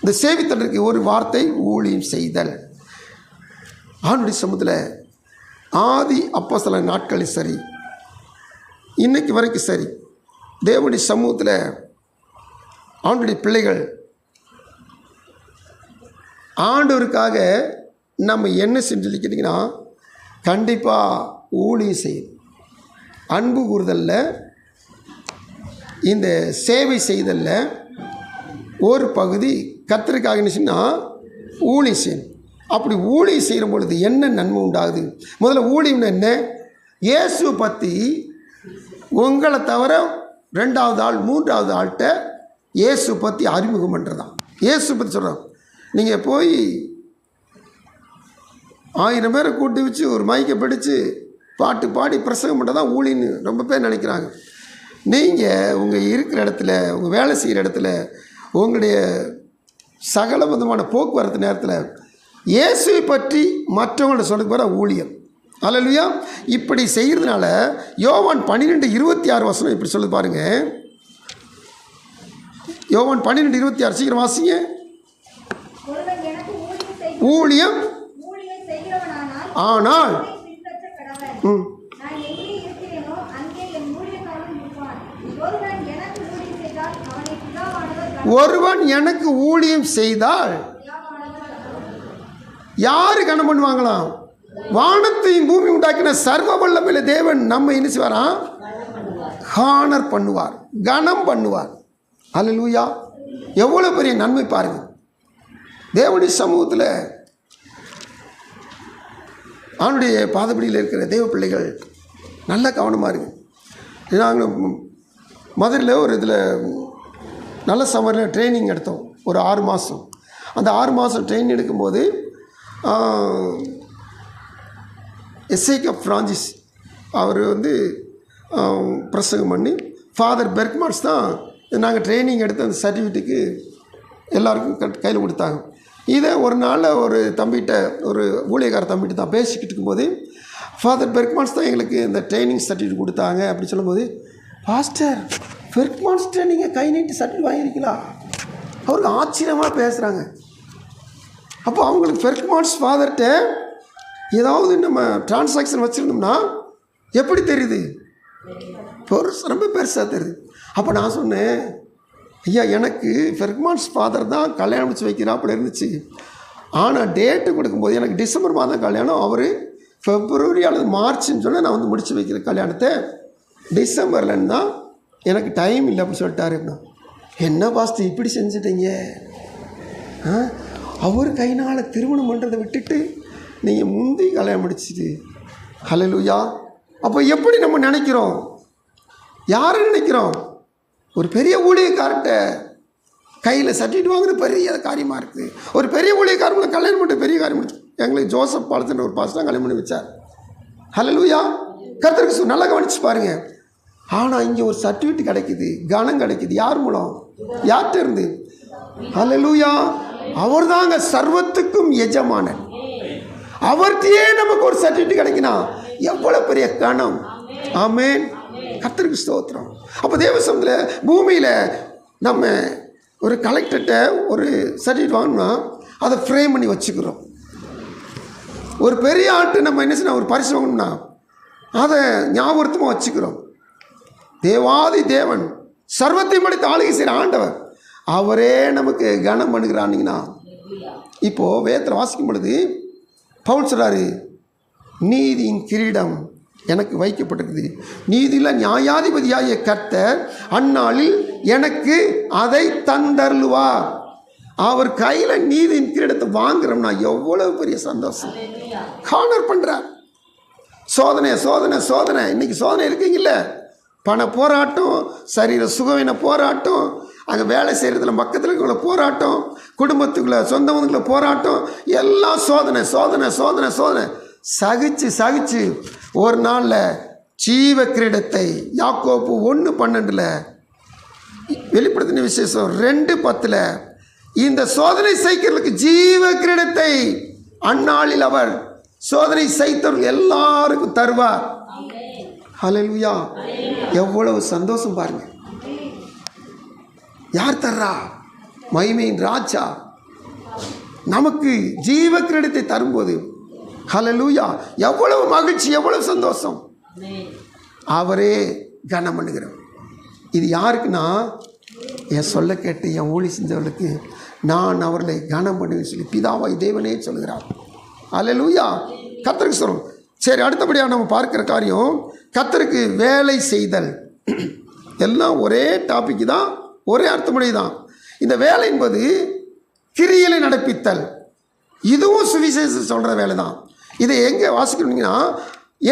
இந்த சேவித்தலுக்கு ஒரு வார்த்தை ஊழியம் செய்தல். ஆண்டுடைய சமூகத்தில் ஆதி அப்போஸ்தல நாட்களில் சரி, இன்னைக்கு வரைக்கும் சரி, தேவனுடைய சமூகத்தில் ஆண்டுடைய பிள்ளைகள் ஆண்டவருக்காக நம்ம என்ன செஞ்சு கேட்டிங்கன்னா, கண்டிப்பாக ஊழியம் செய்யும். அன்பு கூறுதலில், இந்த சேவை செய்தலில் ஒரு பகுதி கர்த்தருக்காக என்ன சொன்னால் ஊழியம் செய்யணும். அப்படி ஊழியம் செய்கிற பொழுது என்ன நன்மை உண்டாகுது? முதல்ல ஊழியம்னு என்ன? இயேசுவை பற்றி உங்களை தவிர 2வது ஆள் 3வது ஆள்கிட்ட இயேசுவை பற்றி அறிமுகம் பண்ணுறதான். இயேசுவை பற்றி சொல்கிறோம். நீங்கள் போய் 1000 பேரை கூட்டி வச்சு ஒரு மைக்கை பிடிச்சு பாட்டு பாடி பிரசங்கம் பண்ணுறது தான் ஊழின்னு ரொம்ப பேர் நினைக்கிறாங்க. நீங்கள் உங்கள் இருக்கிற இடத்துல, உங்கள் வேலை செய்கிற இடத்துல, உங்களுடைய சகல விதமான போக்குவரத்து நேரத்தில் இயேசுவை பற்றி மற்றவங்கள்ட்ட சொல்லுக்கு போகிற ஊழியம். அல்லேலூயா. இப்படி செய்கிறதுனால யோவான் 12:26 வசனம் இப்படி சொல்லி பாருங்கள். யோவான் 12:26 சீக்கிரம் வாசிங்க. ஊழியம் ஆனால் ஒருவன் எனக்கு ஊழியம் செய்தால் யாரு கனம் பண்ணுவாங்களாம்? வானத்தையும் பூமி உண்டாக்கின சர்வ வல்லமையுள்ள தேவன் நம்ம என்ன செய்வாராம்? ஹானர் பண்ணுவார், கனம் பண்ணுவார். அல்லேலூயா! எவ்வளோ பெரிய நன்மை பாருங்க. தேவனுடைய சமூகத்தில் அவனுடைய பாதப்படியில் இருக்கிற தேவ பிள்ளைகள் நல்ல கவனமாக இருக்கு. நாங்கள் மதுரையில் ஒரு இதில் நல்ல சம்மரில் ட்ரைனிங் எடுத்தோம், ஒரு 6 மாதம். அந்த 6 மாதம் ட்ரைனிங் எடுக்கும்போது எஸ்ஐகப் ஃப்ரான்சிஸ் அவர் பிரசங்கம் பண்ணி ஃபாதர் பெர்க்மான்ஸ் தான் நாங்கள் ட்ரைனிங் எடுத்து அந்த சர்டிஃபிகேட்டுக்கு எல்லாருக்கும் கையில் கொடுத்தாங்க. இதை ஒரு நாளில் ஒரு தம்பிகிட்ட, ஒரு ஊழியக்கார தம்பிகிட்ட தான் பேசிக்கிட்டு இருக்கும்போது ஃபாதர் பெர்க்மான்ஸ் தான் எங்களுக்கு இந்த ட்ரைனிங் சர்டிஃபிகேட் கொடுத்தாங்க அப்படி சொல்லும்போது, பாஸ்டர் பெர்க்மான்ஸ்கிட்ட நீங்கள் கை நீட்டி சர்டிஃபிகேட் வாங்கியிருக்கீங்களா? அவருக்கு ஆச்சரியமாக பேசுகிறாங்க. அப்போ அவங்களுக்கு பெர்க்மான்ஸ் ஃபாதர்கிட்ட ஏதாவது நம்ம டிரான்சாக்ஷன் வச்சுருந்தோம்னா எப்படி தெரியுது? ரொம்ப பெருசாக தெரியுது. அப்போ நான் சொன்னேன், ஐயா எனக்கு பெர்க்மான்ஸ் ஃபாதர் தான் கல்யாணம் முடிச்சு வைக்கிறாப்புல இருந்துச்சு. ஆனால் டேட்டு கொடுக்கும்போது எனக்கு டிசம்பர் மாதம் கல்யாணம், அவர் பிப்ரவரி அல்லது மார்ச்னு சொன்னால் நான் முடிச்சு வைக்கிறேன் கல்யாணத்தை, டிசம்பர்லன்னு தான் எனக்கு டைம் இல்லை அப்படின்னு சொல்லிட்டாரு. என்ன பாஸ்டர் இப்படி செஞ்சுட்டீங்க? அவர் கைனால் திருமணம் பண்ணுறதை விட்டுட்டு நீங்கள் முந்தி கல்யாணம் முடிச்சிட்டு. ஹல்லேலூயா! அப்போ எப்படி நம்ம நினைக்கிறோம்? யாரை நினைக்கிறோம்? ஒரு பெரிய ஊழியக்கார்ட்ட கையில் சர்டிஃபிகேட் வாங்குறது பெரிய காரியமாக இருக்குது. ஒரு பெரிய ஊழியக்காரங்களை கல்யாணம் பண்ண பெரிய காரியம் முடிச்சு. எங்களுக்கு ஜோசப் பாலத்தின் ஒரு பாஸ்டர் கல்யாணம் பண்ணி வச்சார். ஹல்லேலூயா! கர்த்தருக்கு நல்லா கவனிச்சு பாருங்கள். ஆனால் இங்கே ஒரு சர்டிஃபிகேட் கிடைக்குது, கனம் கிடைக்குது. யார் மூலம்? யார்கிட்ட இருந்து? ஹல்லேலூயா! அவர் தாங்க சர்வத்துக்கும் எஜமானன். அவர்கிட்டயே நமக்கு ஒரு சர்டிஃபிகேட் கிடைக்கணும், எவ்வளோ பெரிய கனம். ஆமென். கர்த்தருக்கு ஸ்தோத்திரம். அப்போ தேவசமத்தில் பூமியில் நம்ம ஒரு கலெக்டர்கிட்ட ஒரு சர்டிஃபிகேட் வாங்கினா அதை ஃப்ரேம் பண்ணி வச்சுக்கிறோம். ஒரு பெரிய ஆட்டு நம்ம என்ன செய்யணும், ஒரு பரிசு வாங்கணும்னா அதை ஞாபகமாக வச்சுக்கிறோம். தேவாதி தேவன் சர்வத்தையும் படைத்து ஆளுகை செய்கிற ஆண்டவர் அவரே நமக்கு கனம் பண்ணுகிறான்னீங்கன்னா, இப்போது வேதத்தில் வாசிக்கும் பொழுது பவுல் சொல்கிறாரு, நீதியின் கிரீடம் எனக்கு வைக்கப்பட்டிருக்குது, நீதியில் நியாயாதிபதியாகிய கர்த்தர் அந்நாளில் எனக்கு அதை தந்தருளுவார். அவர் கையில் நீதியின் கிரீடத்தை வாங்குறோம்னா எவ்வளவு பெரிய சந்தோஷம். ஹானர் பண்ணுறார். சோதனை சோதனை சோதனை. இன்றைக்கி சோதனை இருக்குங்கல்ல, பண போராட்டம், சரீர சுகவீன போராட்டம், அங்கே வேலை செய்கிறதுல பக்கத்தில் இருக்கிற போராட்டம், குடும்பத்துக்குள்ளே சொந்தவங்களுக்குள்ள போராட்டம், எல்லாம் சோதனை சோதனை சோதனை சோதனை. சகிச்சு சகிச்சு ஒரு நாளில் ஜீவ கிரீடத்தை யாக்கோப்பு 1:12 வெளிப்படுத்தின விசேஷம் 2:10 இந்த சோதனை சைக்கிறதுக்கு ஜீவ கிரீடத்தை அந்நாளில் அவர் சோதனை சைத்தவர்கள் எல்லாருக்கும் தருவார். ஹல்லேலூயா! எவ்வளவு சந்தோஷம் பாருங்க. யார் தர்றா? மகிமையின் ராஜா நமக்கு ஜீவ கிரீடத்தை தரும்போது ஹல்லேலூயா எவ்வளவு மகிழ்ச்சி, எவ்வளவு சந்தோஷம். அவரே கனம் பண்ணுகிறார். இது யாருக்குன்னா, என் சொல்ல கேட்டு என் ஊழி செஞ்சவர்களுக்கு நான் அவர்களை கனம் பண்ணுவேன் சொல்லி பிதாவாய் தேவனே சொல்கிறார். ஹல்லேலூயா! கர்த்தருக்கு சொல்றோம். சரி, அடுத்தபடியாக நம்ம பார்க்கிற காரியம் கர்த்தருக்கு வேலை செய்தல். எல்லாம் ஒரே டாபிக் தான், ஒரே அர்த்தமுடைய தான். இந்த வேலை என்பது கிரியைகளை நடப்பித்தல். இதுவும் சுவிசேஷம் சொல்கிற வேலை தான். இதை எங்கே வாசிக்கணுங்கன்னா,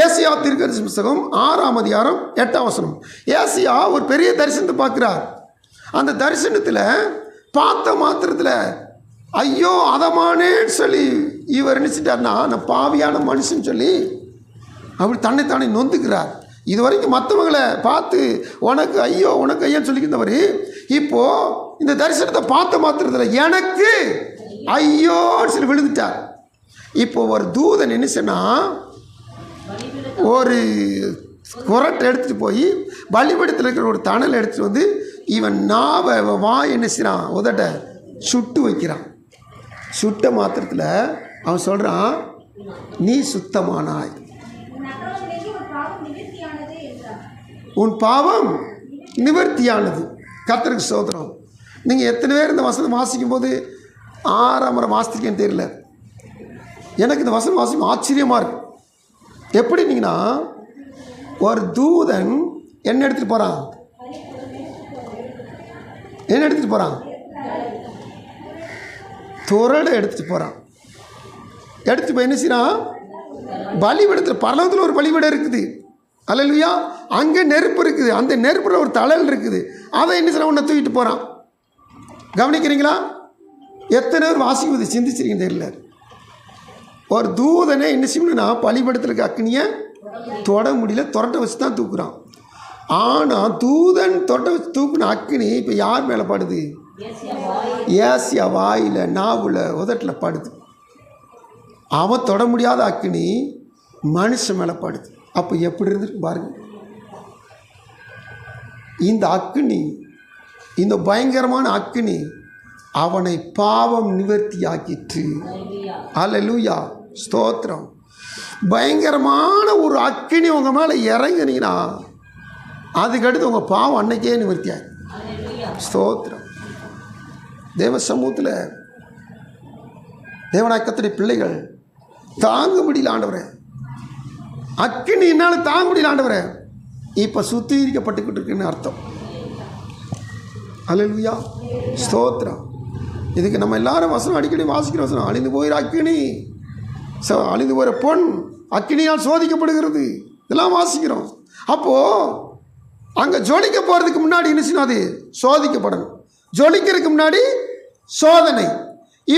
ஏசியா தீர்க்கதரிசி புத்தகம் 6ஆம் அதிகாரம் 8ஆம் வசனம். ஏசியா ஒரு பெரிய தரிசனத்தை பார்க்குறார். அந்த தரிசனத்தில் பார்த்த மாத்திரத்தில் ஐயோ அதமானேன்னு சொல்லி இவர் நினச்சிட்டார்னா, நான் பாவியான மனுஷன் சொல்லி அப்படி தன்னைத்தானே நொந்துக்கிறார். இது வரைக்கும் மற்றவங்களை பார்த்து உனக்கு ஐயோ உனக்கு ஐயோன்னு சொல்லிக்கிறவர், இப்போது இந்த தரிசனத்தை பார்த்த மாத்திரத்தில் எனக்கு ஐயோன்னு சொல்லி விழுந்துட்டார். இப்போ ஒரு தூதன் என்ன சொன்னா, ஒரு குரட்டை எடுத்துகிட்டு போய் பலிபீடத்தில் இருக்கிற ஒரு தணல் எடுத்துகிட்டு வந்து இவன் நாவை வா என்ன செய்கிறான், உதட்ட சுட்டு வைக்கிறான். சுட்ட மாத்திரத்தில் அவன் சொல்கிறான், நீ சுத்தமானாய், உன் பாவம் நிவர்த்தியானது. கர்த்தருக்கு ஸ்தோத்திரம். நீங்கள் எத்தனை பேர் இந்த வசனம் வாசிக்கும் போது 6ஆம் முறை வாசித்திருக்கேன்னு தெரியல. எனக்கு இந்த வசனம் வாசிக்கும் ஆச்சரியமாக இருக்கும். எப்படின்னீங்கன்னா, ஒரு தூதன் என்ன எடுத்துகிட்டு போகிறான்? என்ன எடுத்துகிட்டு போகிறான்? துறடை எடுத்துகிட்டு போகிறான். எடுத்துகிட்டு போய் என்ன செய்யறான்? பலிபீடத்தில், பரலோகத்தில் ஒரு பலிபீடம் இருக்குது. அல்லேலூயா. அங்கே நெருப்பு இருக்குது. அந்த நெருப்பில் ஒரு தழல் இருக்குது. அதை என்ன செய்யறான்? உன்னை தூக்கிட்டு போகிறான். கவனிக்கிறீங்களா? எத்தனை பேர் வாசிக்குவது சிந்திச்சிருக்கீங்க தெரியல. ஒரு தூதனை என்ன செய்யணும்னா, பலிபீடத்தில் இருக்க அக்னியை தொட முடியல, தொரட்டை வச்சு தான் தூக்குறான். ஆனால் தூதன் தொட்டை வச்சு தூக்குன அக்னி இப்போ யார் மேலே படுது? ஏசியா வாயில், நாவில், உதட்டில் படுது. அவன் தொட முடியாத அக்னி மனுஷன் மேலே படுது. அப்போ எப்படி இருந்துருக்கு பாருங்க. இந்த அக்னி, இந்த பயங்கரமான அக்னி அவனை பாவம் நிவர்த்தி ஆக்கிற்று. அல்லேலூயா, ஸ்தோத்திரம். பயங்கரமான ஒரு அக்னி உங்கள் மேலே இறங்கினீங்கன்னா அதுக்கடுத்து உங்கள் பாவம் அன்னைக்கே நிவர்த்தி ஆகி. ஸ்தோத்திரம். தேவ சமூகத்தில் தேவநாயகத்துடைய பிள்ளைகள் தாங்க முடியல ஆண்டவரே, அக்கினி என்னால் தாங்க முடியல ஆண்டவரே. இப்போ சுத்திகரிக்கப்பட்டுக்கிட்டு இருக்குன்னு அர்த்தம். அல்லேலூயா, ஸ்தோத்திரம். இதுக்கு நம்ம எல்லாரும் வசனம் அடிக்கடி வாசிக்கிற வசனம், அழிந்து போகிற அக்கினி, அழிந்து போகிற பொன் அக்கினியால் சோதிக்கப்படுகிறது, இதெல்லாம் வாசிக்கிறோம். அப்போது அங்கே ஜொலிக்க போகிறதுக்கு முன்னாடி என்ன செய்யணும்? அது சோதிக்கப்படணும். ஜொலிக்கிறதுக்கு முன்னாடி சோதனை.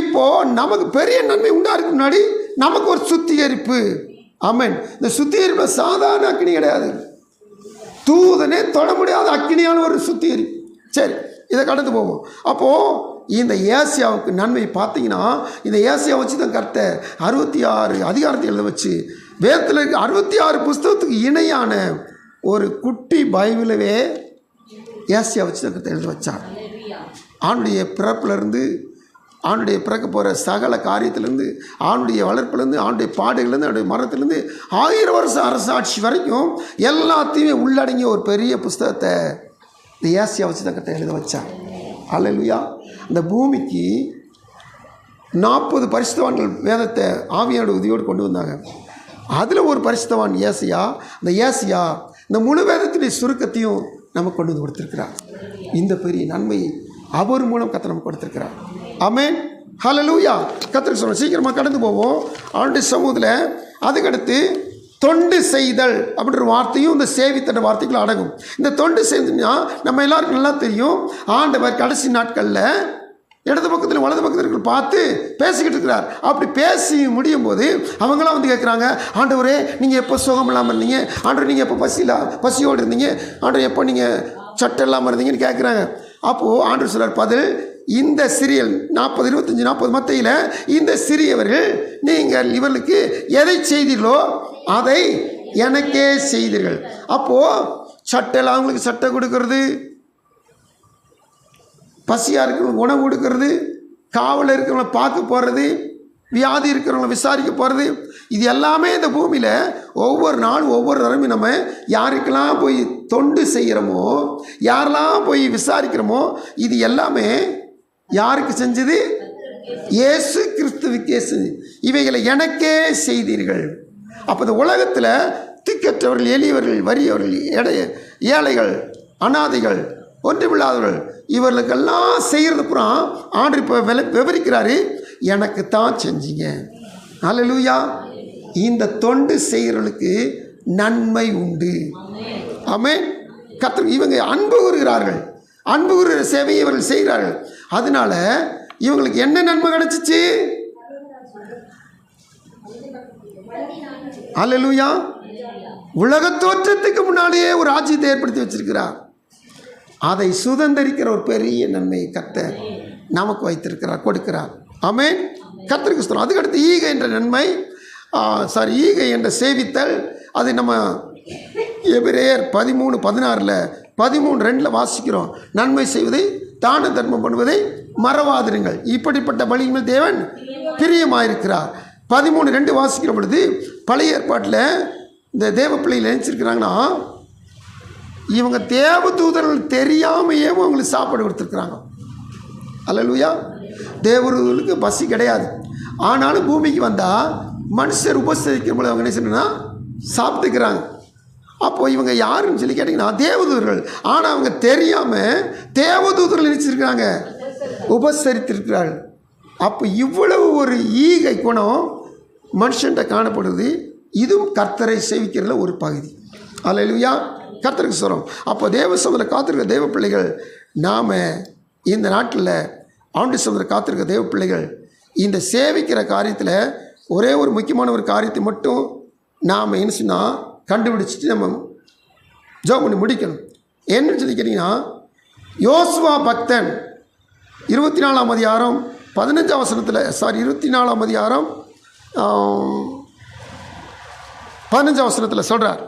இப்போது நமக்கு பெரிய நன்மை உண்டாகிறதுக்கு முன்னாடி நமக்கு ஒரு சுத்திகரிப்பு. ஆமென். இந்த சுத்திகரிப்பு சாதாரண அக்கினி கிடையாது. தூதனே தொட முடியாத அக்கினியான ஒரு சுத்திகரிப்பு. சரி, இதை கடந்து போவோம். அப்போது இந்த ஏசியாவுக்கு நன்மை பார்த்தீங்கன்னா, இந்த ஏசியா வச்சு தான் கர்த்தர் 66 அதிகாரத்தை எழுத வச்சு வேதத்தில் இருக்க 66 புஸ்தகத்துக்கு இணையான ஒரு குட்டி பைபிளவே ஏசியா வச்சு தான் கர்த்தர் எழுத வச்சார். ஆணுடைய பிறப்பிலேருந்து, ஆணுடைய பிறக்க போகிற சகல காரியத்திலேருந்து, ஆணுடைய வளர்ப்புலேருந்து, ஆணுடைய பாடுகள்லேருந்து, ஆணுடைய மரணத்திலேருந்து 1000 வருஷம் அரசாட்சி வரைக்கும் எல்லாத்தையுமே உள்ளடங்கிய ஒரு பெரிய புஸ்தகத்தை இந்த ஏசியா வச்சு தான் கர்த்தர் எழுத வச்சார். அல்லேலூயா. இந்த பூமிக்கு 40 பரிசுத்தவான்கள் வேதத்தை ஆவியோட உதவியோடு கொண்டு வந்தாங்க. அதில் ஒரு பரிசுத்தவான் ஏசியா. இந்த ஏசியா இந்த முழு வேதத்துடைய சுருக்கத்தையும் நமக்கு கொண்டு வந்து கொடுத்துருக்கிறார். இந்த பெரிய நன்மையை அவர் மூலம் கர்த்தர் நமக்கு கொடுத்துருக்கிறார். ஆமென், ஹல்லேலூயா. கர்த்தருக்கு சொல்கிறோம். சீக்கிரமாக கடந்து போவோம் அவனுடைய சமூகத்தில். அதுக்கடுத்து தொண்டு செய்தல் அப்படின்ற வார்த்தையும் இந்த சேவித்தன்ற வார்த்தைகள் அடங்கும். இந்த தொண்டு செய்தா நம்ம எல்லாருக்கும் நல்லா தெரியும். ஆண்டவர் கடைசி நாட்களில் இடது பக்கத்தில் வலது பக்கத்தில் பார்த்து பேசிக்கிட்டு இருக்கிறார். அப்படி பேசி முடியும் போது அவங்களாம் வந்து கேட்குறாங்க, ஆண்டவரே நீங்கள் எப்போ சுகம் இல்லாமல் இருந்தீங்க? ஆண்டவர் நீங்கள் எப்போ பசியோடு இருந்தீங்க? ஆண்டவர் எப்போ நீங்கள் சட்டை இல்லாமல் இருந்தீங்கன்னு கேட்குறாங்க. அப்போது ஆண்டவர் சொல்கிறார் பதில், இந்த சிறியல் 40, 25, 40 மத்தையில் இந்த சிறியவர்கள் நீங்கள் இவர்களுக்கு எதை செய்தீர்களோ அதை எனக்கே செய்தீர்கள். அப்போது சட்டையில் அவங்களுக்கு சட்டை கொடுக்கறது, பசியாக இருக்கிறவங்க உணவு கொடுக்கறது, காவலில் இருக்கிறவங்கள பார்க்க போகிறது, வியாதி இருக்கிறவங்கள விசாரிக்க போகிறது, இது எல்லாமே இந்த பூமியில் ஒவ்வொரு நாளும் ஒவ்வொரு தடவையும் நம்ம யாருக்கெல்லாம் போய் தொண்டு செய்கிறோமோ, யாரெல்லாம் போய் விசாரிக்கிறோமோ, இது எல்லாமே யாருக்கு செஞ்சது? இயேசு கிறிஸ்துவுக்கே செஞ்சு. இவைகளை எனக்கே செய்தீர்கள். அப்போ இந்த உலகத்தில் திக்கற்றவர்கள், எளியவர்கள், வறியவர்கள், ஏழைகள், அனாதைகள், ஒன்றுமில்லாதவர்கள், இவர்களுக்கெல்லாம் செய்கிறது புறம் ஆண்டு இப்போ விவரிக்கிறாரு, எனக்கு தான் செஞ்சீங்க. அல்லேலூயா. இந்த தொண்டு செய்கிறவர்களுக்கு நன்மை உண்டு. ஆமென். கர்த்தர் இவங்க அன்பு கூறுகிறார்கள், அன்பு கூறுகிற சேவையை இவர்கள் செய்கிறார்கள். அதனால இவங்களுக்கு என்ன நன்மை கிடைச்சிச்சு? அல்லேலூயா. உலக தோற்றத்துக்கு முன்னாடியே ஒரு ராஜ்யத்தை ஏற்படுத்தி வச்சிருக்கிறார். அதை சுதந்திரிக்கிற ஒரு பெரிய நன்மையை கர்த்தர் நமக்கு வைத்திருக்கிறார், கொடுக்கிறார். ஆமென். கர்த்தருக்கு ஸ்தோத்திரம். அதுக்கடுத்து ஈகை என்ற நன்மை, ஈகை என்ற சேவித்தல், அது நம்ம எபிரேயர் 13:16, 13:2 வாசிக்கிறோம். நன்மை செய்வதை, தான தர்மம் பண்ணுவதை மறவாதிருங்கள், இப்படிப்பட்ட பலிகள் தேவன் பிரியமாயிருக்கிறார். 13:2 வாசிக்கிற பொழுது பழைய ஏற்பாட்டில் இந்த தேவ பிள்ளைகள் நினைச்சிருக்கிறாங்கன்னா, இவங்க தேவ தூதர்கள் தெரியாமையே அவங்களுக்கு சாப்பாடு கொடுத்துருக்குறாங்க. அல்லேலூயா. தேவதூதர்களுக்கு பசி கிடையாது. ஆனாலும் பூமிக்கு வந்தால் மனுஷர் உபசரிக்கும் போது அவங்க என்ன செய்யணும்னா சாப்பிட்டுக்கிறாங்க. அப்போது இவங்க யாருன்னு சொல்லி கேட்டிங்கன்னா தேவதூதர்கள். ஆனால் அவங்க தெரியாமல் தேவதூதர்கள் நினைச்சிருக்கிறாங்க உபசரித்திருக்கிறார்கள். அப்போ இவ்வளவு ஒரு ஈகை குணம் மனுஷன்கிட்ட காணப்படுது. இதுவும் கர்த்தரை சேவிக்கிறதுல ஒரு பகுதி. அல்லேலூயா. கர்த்தருக்கு சொல்கிறோம். அப்போ தேவ சமூகத்தில் காத்திருக்க தேவ பிள்ளைகள், நாம் இந்த நாட்டில் ஆண்டு சமூகத்தில் காத்திருக்க தேவ பிள்ளைகள், இந்த சேவிக்கிற காரியத்தில் ஒரே ஒரு முக்கியமான ஒரு காரியத்தை மட்டும் நாம் என்ன சொன்னால் கண்டுபிடிச்சிட்டு நம்ம ஜெபம் பண்ணி முடிக்கணும். என்னன்னு சொல்லி கேட்டிங்கன்னா, யோசுவா பக்தன் 24ஆம் அதிகாரம் 15ஆம் வசனத்தில் 24ஆம் அதிகாரம் 15ஆம் வசனத்தில் சொல்கிறார்,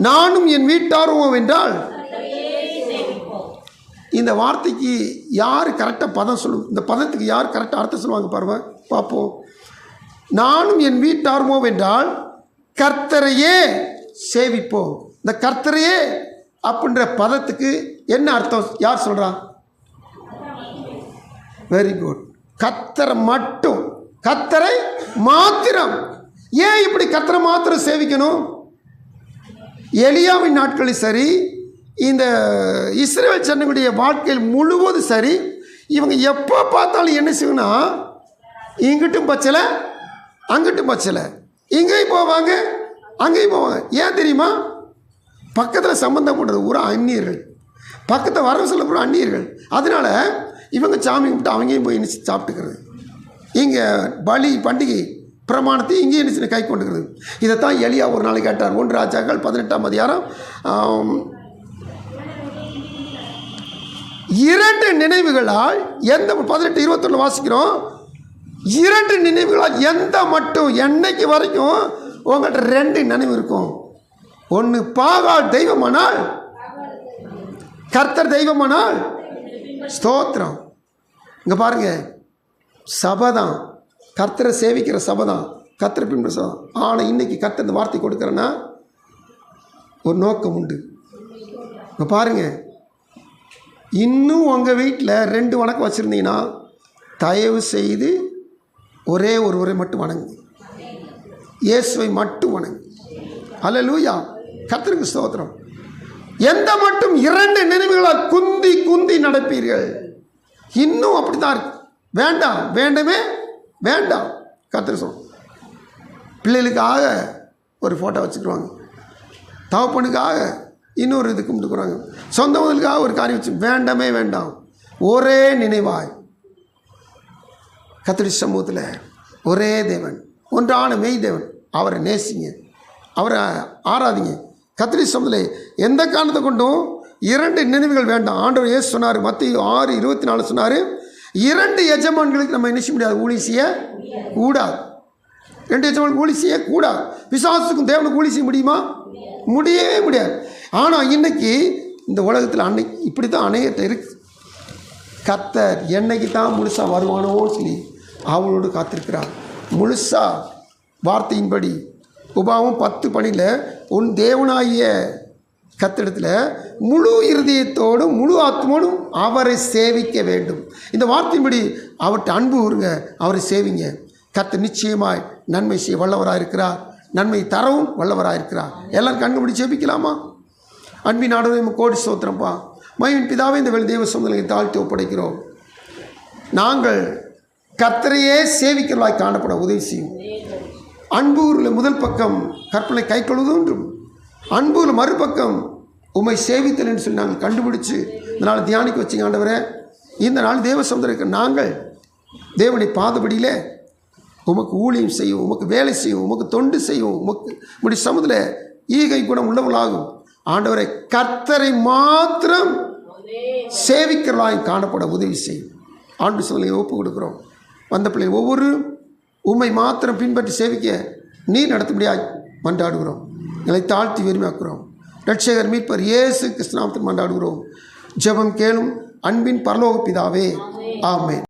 நானும் என் வீட்டாரும் என்றால். இந்த வார்த்தைக்கு யார் கரெக்டாக பதம் சொல்லு, இந்த பதத்துக்கு யார் கரெக்டாக அர்த்தம் சொல்லுவாங்க பாருங்க, பார்ப்போம். நானும் என் வீட்டாருமோ என்றால் கர்த்தரையே சேவிப்போம். இந்த கர்த்தரையே அப்படின்ற பதத்துக்கு என்ன அர்த்தம் யார் சொல்கிறா? Very good. கர்த்தரை மட்டும், கர்த்தரை மாத்திரம். ஏன் இப்படி கர்த்தரை மாத்திரம் சேவிக்கணும்? எலியாவின் நாட்களில் சரி, இந்த இஸ்ரவேல் ஜனங்களுடைய வாழ்க்கையில் முழுவதும் சரி, இவங்க எப்போ பார்த்தாலும் என்ன செய்யணும்னா இங்கிட்டும் பச்சலை அங்கிட்டும் பச்சலை, இங்கேயும் போவாங்க அங்கேயும் போவாங்க. ஏன் தெரியுமா? பக்கத்தில் சம்பந்தம் பண்ணுறது பூரா அந்நியர்கள், பக்கத்தை வர சொல்ல பூரா அந்நியர்கள். அதனால் இவங்க சாமி கும்பிட்டு அவங்கேயும் போய் நினச்சி சாப்பிட்டுக்கிறது. இங்கே பலி பண்டிகை பிரமாணத்தை இங்கேயும் நினச்சி கை கொண்டுக்கிறது. இதைத்தான் எலியா ஒரு நாள் கேட்டார். 1 ராஜாக்கள் 18ஆம் அதிகாரம் 2 நினைவுகளால் எந்த 18-21 வாசிக்கிறோம். 2 நினைவுகளால் எந்த மட்டும் என்னைக்கு வரைக்கும் உங்கள்கிட்ட 2 நினைவு இருக்கும். ஒன்று பாகால் தெய்வமானால், கர்த்தர் தெய்வமானால் ஸ்தோத்திரம். இங்கே பாருங்க, சபைதான் கர்த்தரை சேவிக்கிற சபைதான், கர்த்தரை பின்பற்ற சபை. ஆனால் இன்னைக்கு கர்த்தர் இந்த வார்த்தை கொடுக்குறேன்னா ஒரு நோக்கம் உண்டு. இப்போ பாருங்க, இன்னும் உங்கள் வீட்டில் 2 வணக்கம் வச்சுருந்தீங்கன்னா தயவு செய்து ஒரே ஒருவரை மட்டும் வணங்கு, இயேசுவை மட்டும் வணங்கு. அல்லேலூயா. கர்த்தருக்கு ஸ்தோத்திரம். எந்த மட்டும் 2 நினைவுகளால் குந்தி குந்தி நடப்பீர்கள். இன்னும் அப்படித்தான் இருக்கு. வேண்டாம், வேண்டவே வேண்டாம். கர்த்தர் சொல்லும். பிள்ளைகளுக்காக ஒரு ஃபோட்டோ வச்சுக்குவாங்க, தகப்பனுக்காக இன்னொரு இது கும்பிட்டுக்குறாங்க, சொந்த முதலுக்காக ஒரு காரியம் வச்சு, வேண்டாமே வேண்டாம். ஒரே நினைவாய் கர்த்தருடைய சமூகத்தில் ஒரே தேவன், ஒன்றான மெய் தேவன், அவரை நேசிங்க, அவரை ஆராதிங்க. கர்த்தருடைய சமூகத்தில் எந்த காரணத்தை கொண்டும் 2 நினைவுகள் வேண்டாம். ஆண்டவர் இயேசு சொன்னார், மத்தேயு 6:24 சொன்னார், 2 எஜமான்களுக்கு நம்ம என்ன செய்ய முடியாது, ஊழியம் செய்ய கூடாது. 2 எஜமானுக்கு ஊழியம் செய்ய கூடாது. பிசாசுக்கும் தேவனுக்கு ஊழியம் செய்ய முடியுமா? முடியவே முடியாது. ஆனால் இன்னைக்கு இந்த உலகத்தில் அன்னைக்கு இப்படி தான் அநேகத்தை இருக்குது. கர்த்தர் என்னைக்கு தான் முழுசாக வருவானோன்னு சொல்லி அவளோடு காத்திருக்கிறார். முழுசாக வார்த்தையின்படி உபாகம் 10:12 உன் தேவனாகிய கர்த்தரிடத்தில் முழு இருதயத்தோடும் முழு ஆத்மாவோடும் அவரை சேவிக்க வேண்டும். இந்த வார்த்தையின்படி அவர்கிட்ட அன்பு கூறுங்க, அவரை சேவிங்க. கர்த்தர் நிச்சயமாய் நன்மை செய்ய வல்லவராக இருக்கிறார், நன்மை தரவும் வல்லவராக இருக்கிறார். எல்லோரும் கண்டுபிடி சேவிக்கலாமா? அன்பின் ஆண்டவரே கோடி ஸ்தோத்திரம்ப்பா. மகிமையின் பிதாவே, இந்த வேளை தேவ சமூகத்தை தாழ்த்தி ஒப்படைக்கிறோம். நாங்கள் கர்த்தரையே சேவிக்கிறவர்களாய் காணப்பட உதவி செய்யும். அன்பூரில் முதல் பக்கம் கற்பனை கை கொள்வதும், அன்பூரில் மறுபக்கம் உம்மை சேவித்தல் என்று சொல்லி நாங்கள் கண்டுபிடிச்சு இந்த நாள் தியானிக்க வச்சிங்க. ஆண்டவரே, இந்த நாள் தேவ சமுதிரம் நாங்கள் தேவனை பாதபடியில் உமக்கு ஊழியம் செய்யும், உமக்கு வேலை செய்யும், உமக்கு தொண்டு செய்யும், உமக்கு இப்படி சமுதில் ஈகை குணம் உள்ளவர்களாகும். ஆண்டவரை கர்த்தரை மாத்திரம் சேவிக்கிறவர்களாய் காணப்பட உதவி செய்யும். ஆண்டு சூழ்நிலையை ஒப்பு கொடுக்குறோம். வந்த பிள்ளைகள் ஒவ்வொரு உம்மை மாத்திரம் பின்பற்றி சேவிக்க நீர் நடத்தும்படியாய் மன்றாடுகிறோம். எங்களை தாழ்த்தி வெறுமையாக்குறோம். ரட்சகர் மீட்பர் இயேசு கிறிஸ்து நாமத்தில் மன்றாடுகிறோம். ஜெபம் கேளும் அன்பின் பரலோக பிதாவே, ஆமென்.